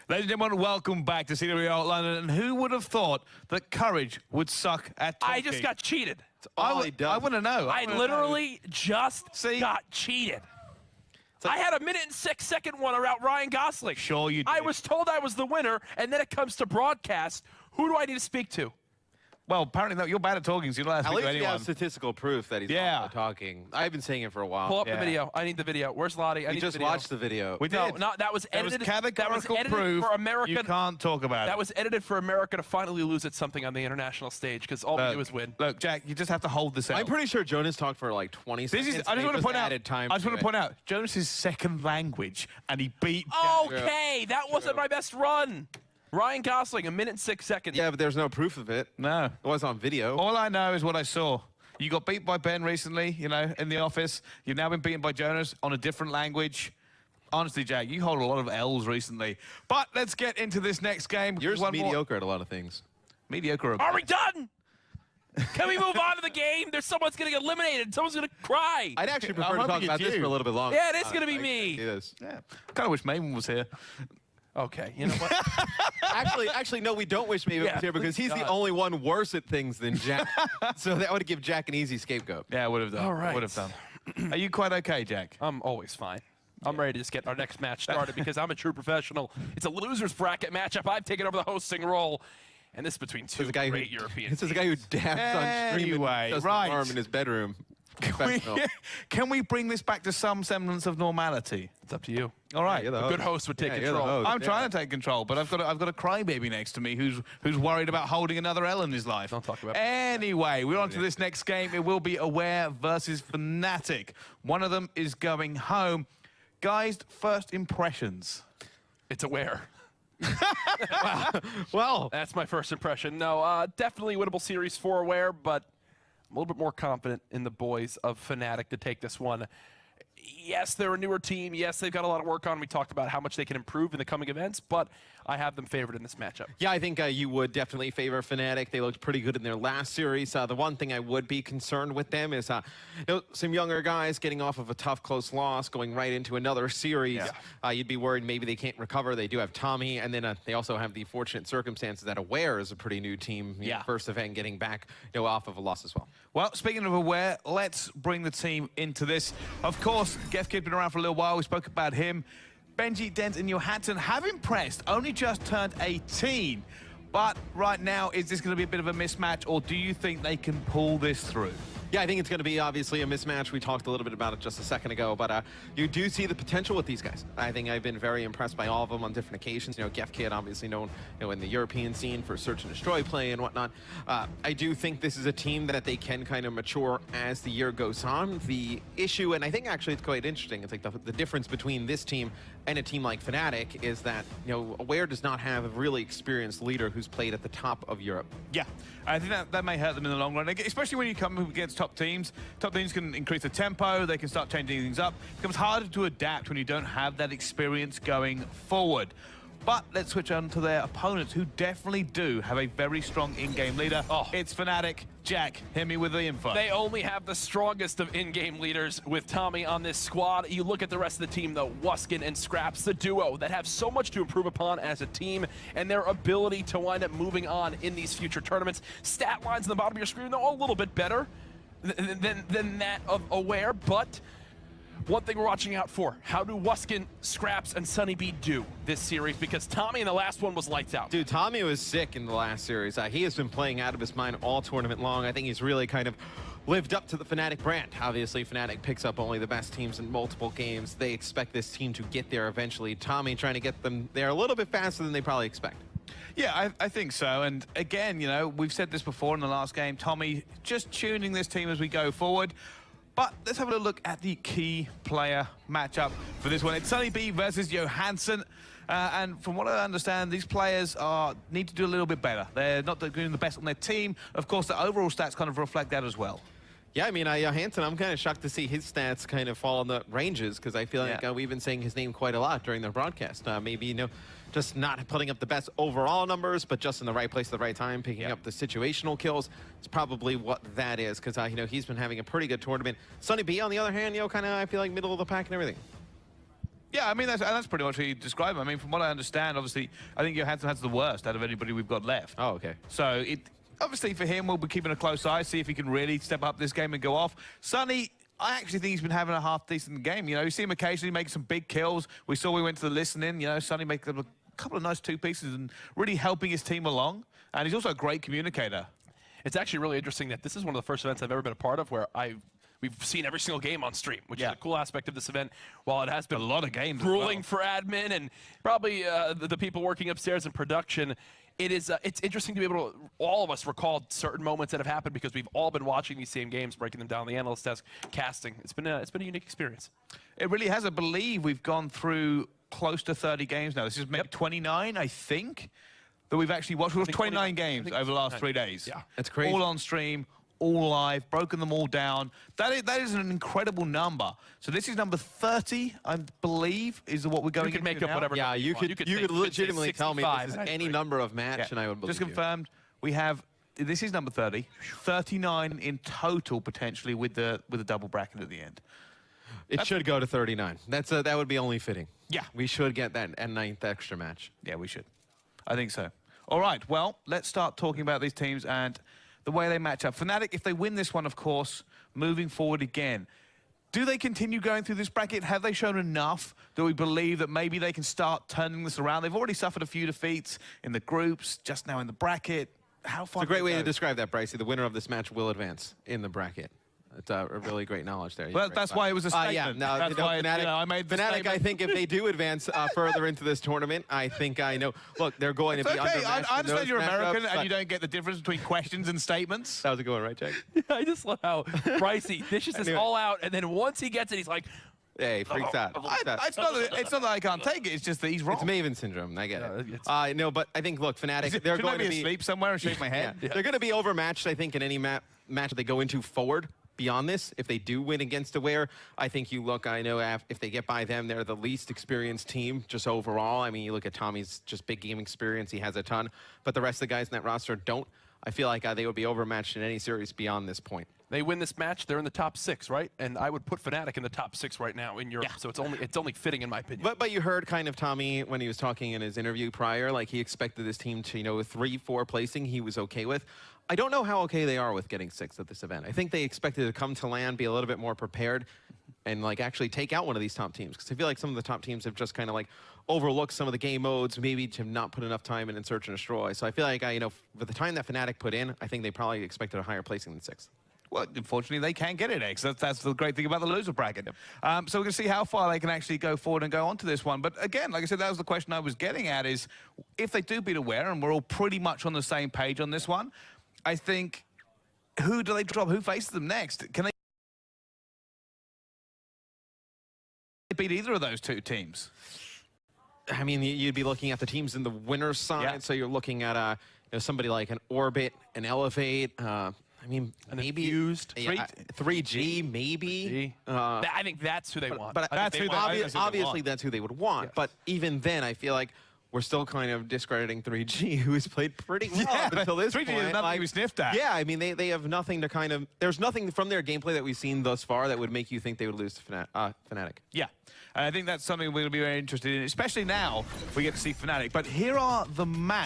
Ladies and gentlemen, welcome back to CWL London. And who would have thought that Courage would suck at talking? I just got cheated. I want to know. I literally just got cheated. Like, I had a 1:06 one around Ryan Gosling. Sure you did. I was told I was the winner, and then it comes to broadcast. Who do I need to speak to? Well, apparently you're bad at talking, so you don't have to speak to At least we anyone. have statistical proof that he's not talking. I've been saying it for a while. Pull up the video. I need the video. Where's Lottie? I We need just the video. watched the video. We did. No, that was edited. That was proof for America. You can't talk about it. That was edited for America to finally lose at something on the international stage because all we do is win. Look, Jack, you just have to hold this out. I'm pretty sure Jonas talked for like 20 seconds. I just want to point out. Time I just want to point out Jonas's second language, and he beat. Okay, that wasn't my best run. Ryan Gosling, 1:06. Yeah, but there's no proof of it. No. It was on video. All I know is what I saw. You got beat by Ben recently, you know, in the office. You've now been beaten by Jonas on a different language. Honestly, Jack, you hold a lot of L's recently. But let's get into this next game. You're mediocre at a lot of things. Mediocre. Are we done? Can we move on to the game? Someone's going to get eliminated. Someo's going to cry. I'd actually prefer to talk about this for a little bit longer. Yeah, it is going to be me. Yeah. Kind of wish Maven was here. Okay, you know what? actually, no, we don't wish Maven was here because he's the only one worse at things than Jack. So that would give Jack an easy scapegoat. Yeah, I would have done. All right. Would have done. Are you quite okay, Jack? I'm always fine. I'm ready to just get our next match started because I'm a true professional. It's a loser's bracket matchup. I've taken over the hosting role. And this is between two great European This is a guy who dabs on stream and does the arm in his bedroom. Can we bring this back to some semblance of normality? It's up to you. All right. Yeah, a good host would take control. I'm trying to take control, but I've got a crybaby next to me who's worried about holding another L in his life. Don't talk about it. Anyway, we're on to this next game. It will be Aware versus Fnatic. One of them is going home. Guys, first impressions. It's Aware. Well, that's my first impression. No, definitely winnable series for Aware, but I'm a little bit more confident in the boys of Fnatic to take this one. Yes, they're a newer team. Yes, they've got a lot of work on. We talked about how much they can improve in the coming events, but I have them favored in this matchup. Yeah, I think you would definitely favor Fnatic. They looked pretty good in their last series. The one thing I would be concerned with them is some younger guys getting off of a tough, close loss, going right into another series. Yeah. You'd be worried maybe they can't recover. They do have Tommy, and then they also have the fortunate circumstances that Aware is a pretty new team. First event getting back off of a loss as well. Well, speaking of Aware, let's bring the team into this. Of course, Gefkid's been around for a little while. We spoke about him. Benji, Dent, and Johansson have impressed. Only just turned 18. But right now, is this going to be a bit of a mismatch, or do you think they can pull this through? Yeah, I think it's going to be obviously a mismatch. We talked a little bit about it just a second ago, but you do see the potential with these guys. I think I've been very impressed by all of them on different occasions. Gefkid, obviously known in the European scene for search and destroy play and whatnot. I do think this is a team that they can kind of mature as the year goes on. The issue, and I think actually it's quite interesting, it's like the difference between this team and a team like Fnatic is that Aware does not have a really experienced leader who's played at the top of Europe. Yeah, I think that may hurt them in the long run, especially when you come against top teams. Top teams can increase the tempo, they can start changing things up. It becomes harder to adapt when you don't have that experience going forward. But let's switch on to their opponents, who definitely do have a very strong in-game leader. It's Fnatic. Jack, hit me with the info. They only have the strongest of in-game leaders with Tommy on this squad. You look at the rest of the team, though, Wuskin and Skrapz, the duo that have so much to improve upon as a team, and their ability to wind up moving on in these future tournaments. Stat lines on the bottom of your screen, they're all a little bit better than that of Aware, but one thing we're watching out for, how do Wuskin, Skrapz, and Sunny B do this series? Because Tommy in the last one was lights out. Dude, Tommy was sick in the last series. He has been playing out of his mind all tournament long. I think he's really kind of lived up to the Fnatic brand. Obviously, Fnatic picks up only the best teams in multiple games. They expect this team to get there eventually. Tommy trying to get them there a little bit faster than they probably expect. Yeah, I think so. And again, we've said this before in the last game, Tommy just tuning this team as we go forward. But let's have a look at the key player matchup for this one. It's Sunny B versus Johansson. And from what I understand, these players need to do a little bit better. They're not doing the best on their team. Of course, the overall stats kind of reflect that as well. Yeah, I mean, Johansson, I'm kind of shocked to see his stats kind of fall in the ranges because I feel like we've been saying his name quite a lot during the broadcast. Maybe, just not putting up the best overall numbers, but just in the right place at the right time, picking up the situational kills. It's probably what that is because, he's been having a pretty good tournament. Sunny B, on the other hand, kind of, I feel like middle of the pack and everything. Yeah, I mean, that's pretty much how you describe him. I mean, from what I understand, obviously, I think Johansson has the worst out of anybody we've got left. Oh, okay. So, obviously, for him, we'll be keeping a close eye, see if he can really step up this game and go off. Sonny, I actually think he's been having a half-decent game. You know, you see him occasionally make some big kills. We saw we went to the listening, you know, Sonny make a couple of nice two pieces and really helping his team along. And he's also a great communicator. It's actually really interesting that this is one of the first events I've ever been a part of where we've seen every single game on stream, which is a cool aspect of this event. While it has been a lot of games grueling for admin and probably the people working upstairs in production, it's interesting to be able to, all of us, recall certain moments that have happened because we've all been watching these same games, breaking them down on the analyst desk, casting. It's been a unique experience. It really has. I believe we've gone through close to 30 games now. This is maybe 29, I think, that we've actually watched. We've watched 29 games over the last 3 days. Yeah, that's crazy. All on stream, all live, broken them all down. That is an incredible number. So this is number 30, I believe, is what we're going You can make into up now. whatever. Yeah, you could legitimately tell me this is any number of match, and I would believe Just confirmed, we have, this is number 30, 39 in total, potentially, with the double bracket at the end. It should go to 39. That would be only fitting. Yeah. We should get that 9th extra match. Yeah, we should. I think so. All right, well, let's start talking about these teams and the way they match up. Fnatic, if they win this one, of course, moving forward again, do they continue going through this bracket? Have they shown enough that we believe that maybe they can start turning this around? They've already suffered a few defeats in the groups, just now in the bracket. How far? It's a great way to describe that, Brycey. The winner of this match will advance in the bracket. It's a really great knowledge there. Well, that's why it was a statement. Yeah, no, that's why Fnatic, I made the Fnatic, statement. I think if they do advance further into this tournament, I think I know. Look, they're going to be Okay, undermatched I in those understand you're American matchups, and you don't get the difference between questions and statements. That was a good one, right, Jack? I just love how Brycey dishes this all out, and then once he gets it, he's like, Hey, freaks out. It's not that I can't take it, it's just that he's wrong. It's Maven syndrome. I get it. No, but I think, look, Fnatic, they're going to be asleep somewhere and shake my head. They're going to be overmatched, I think, in any match that they go into forward. Beyond this, if they do win against Aware, I think you look, I know if they get by them, they're the least experienced team just overall. I mean, you look at Tommy's just big game experience, he has a ton, but the rest of the guys in that roster don't. I feel like they would be overmatched in any series beyond this point. they win this match, they're in the top 6, right? And I would put Fnatic in the top 6 right now in Europe. So it's only fitting in my opinion. But you heard kind of Tommy when he was talking in his interview prior, like he expected this team to, 3-4 placing he was okay with. I don't know how okay they are with getting 6th at this event. I think they expected to come to land, be a little bit more prepared, and like actually take out one of these top teams. Because I feel like some of the top teams have just kind of like overlooked some of the game modes, maybe to not put enough time in Search and Destroy. So I feel like, for the time that Fnatic put in, I think they probably expected a higher placing than 6th. Well, unfortunately, they can't get it, X. That's the great thing about the loser bracket. So we're going to see how far they can actually go forward and go on to this one. But again, like I said, that was the question I was getting at is, if they do beat Aware, and we're all pretty much on the same page on this one, I think, who do they drop? Who faces them next? Can they beat either of those two teams? I mean, you'd be looking at the teams in the winner's side. So you're looking at somebody like an Orbit, an Elevate, I mean, maybe used 3G, maybe. I think that's who they want. But obviously that's who they would want. Yes. But even then, I feel like we're still kind of discrediting 3G, who has played pretty well up until this 3G point. is nothing to be sniffed at. Yeah, I mean, they have nothing to kind of. There's nothing from their gameplay that we've seen thus far that would make you think they would lose to Fnatic. Yeah, and I think that's something we're going to be very interested in, especially now we get to see Fnatic. But here are the match.